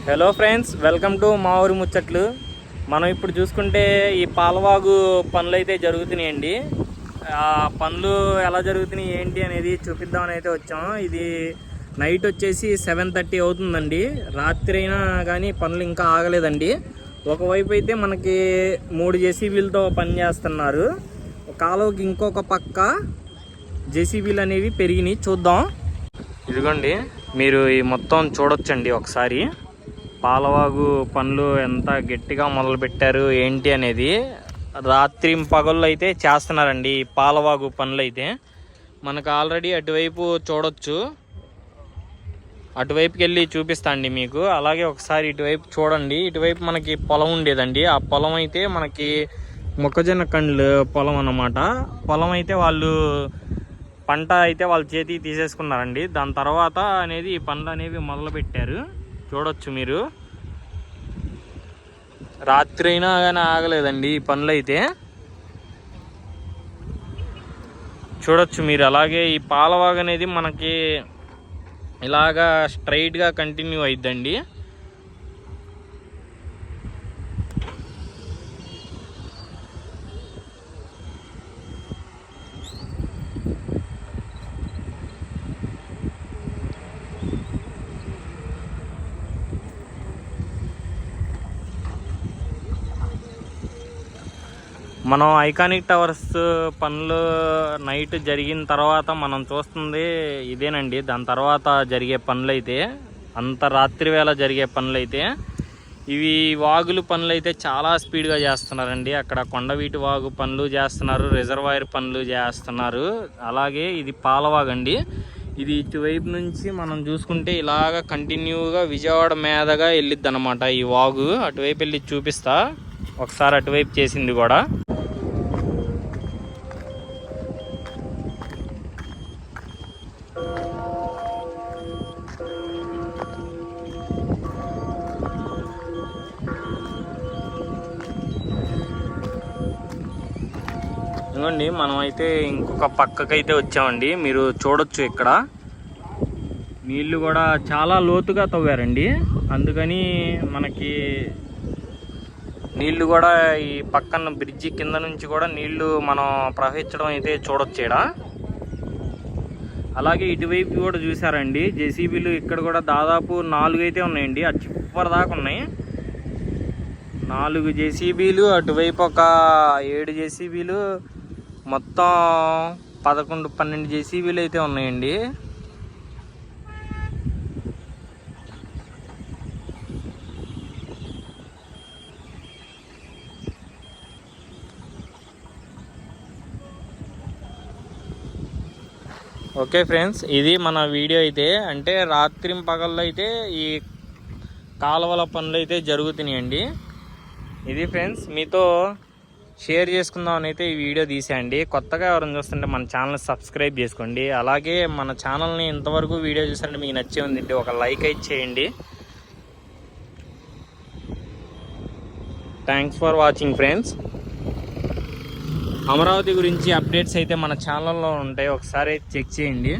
Hello friends, welcome to మా ఊరి ముచ్చట్లు. మనం ఇప్పుడు చూసుకుంటే ఈ పాలవాగు పనులు అయితే జరుగుతున్నాయండి. ఆ పనులు ఎలా జరుగుతున్నాయి ఏంటి అనేది చూపిద్దామని అయితే వచ్చాం. ఇది నైట్ వచ్చేసి 7:30 అవుతుందండి. రాత్రి అయినా కానీ పనులు ఇంకా ఆగలేదండి. ఒకవైపు అయితే మనకి 3 జేసీబీలతో పని చేస్తున్నారు. కాలువకి ఇంకొక పక్క జేసీబీలు అనేవి పెరిగినాయి. చూద్దాం. ఇదిగోండి, మీరు ఈ మొత్తం చూడొచ్చండి ఒకసారి. పాలవాగు పనులు ఎంత గట్టిగా మొదలు పెట్టారు ఏంటి అనేది. రాత్రి పగళ్ళు అయితే చేస్తున్నారండి ఈ పాలవాగు పనులు అయితే. మనకు ఆల్రెడీ అటువైపు చూడొచ్చు. అటువైపుకి వెళ్ళి చూపిస్తా అండి మీకు. అలాగే ఒకసారి ఇటువైపు చూడండి. ఇటువైపు మనకి పొలం ఉండేదండి. ఆ పొలం అయితే మనకి మొక్కజొన్న కండ్లు పొలం అన్నమాట. పొలం అయితే వాళ్ళు పంట అయితే వాళ్ళ చేతికి తీసేసుకున్నారండి. దాని తర్వాత అనేది ఈ పనులు అనేవి మొదలు పెట్టారు. చూడొచ్చు మీరు. రాత్రి అయినా కానీ ఆగలేదండి ఈ పనులు అయితే. చూడొచ్చు మీరు. అలాగే ఈ పాలవాగు అనేది మనకి ఇలాగా స్ట్రైట్గా కంటిన్యూ అయిద్దండి. మనం ఐకానిక్ టవర్స్ పనులు నైట్ జరిగిన తర్వాత మనం చూస్తుంది ఇదేనండి. దాని తర్వాత జరిగే పనులు అయితే, అంత రాత్రి వేళ జరిగే పనులు అయితే, ఇవి వాగులు పనులు అయితే చాలా స్పీడ్గా చేస్తున్నారండి. అక్కడ కొండవీటి వాగు పనులు చేస్తున్నారు, రిజర్వాయర్ పనులు చేస్తున్నారు. అలాగే ఇది పాలవాగు అండి. ఇది ఇటువైపు నుంచి మనం చూసుకుంటే ఇలాగ కంటిన్యూగా విజయవాడ మీదగా వెళ్ళిద్ది అనమాట ఈ వాగు. అటువైపు వెళ్ళి చూపిస్తా ఒకసారి. అటువైపు చేసింది కూడా. ఇదిగోండి, మనం అయితే ఇంకొక పక్కకైతే వచ్చామండి. మీరు చూడొచ్చు ఇక్కడ నీళ్లు కూడా చాలా లోతుగా తవ్వారండి. అందుకని మనకి నీళ్లు కూడా ఈ పక్కన బ్రిడ్జి కింద నుంచి కూడా నీళ్లు మనం ప్రవహించడం అయితే చూడొచ్చు ఇక్కడ. అలాగే ఇటువైపు కూడా చూసారండి జేసీబీలు. ఇక్కడ కూడా దాదాపు 4 అయితే ఉన్నాయండి. ఆ చివరి దాకా ఉన్నాయి 4 జేసీబీలు. అటువైపు ఒక 7 జేసీబీలు. మొత్తం 11-12 జేసీబీలు అయితే ఉన్నాయండి. ఓకే ఫ్రెండ్స్, ఇది మన వీడియో అయితే. అంటే రాత్రి పగళ్ళు అయితే ఈ కాలువల పనులు అయితే జరుగుతున్నాయండి. ఇది ఫ్రెండ్స్, మీతో షేర్ చేసుకుందామని అయితే ఈ వీడియో తీసేయండి. కొత్తగా ఎవరైనా చూస్తుంటే మన ఛానల్ని సబ్స్క్రైబ్ చేసుకోండి. అలాగే మన ఛానల్ని ఇంతవరకు వీడియో చూస్తుంటే మీకు నచ్చే ఉంది ఒక లైక్ అయితే చేయండి. Thanks for watching friends. Amaravati గురించి అప్డేట్స్ అయితే మన ఛానల్లో ఉంటాయి, ఒకసారి చెక్ చేయండి.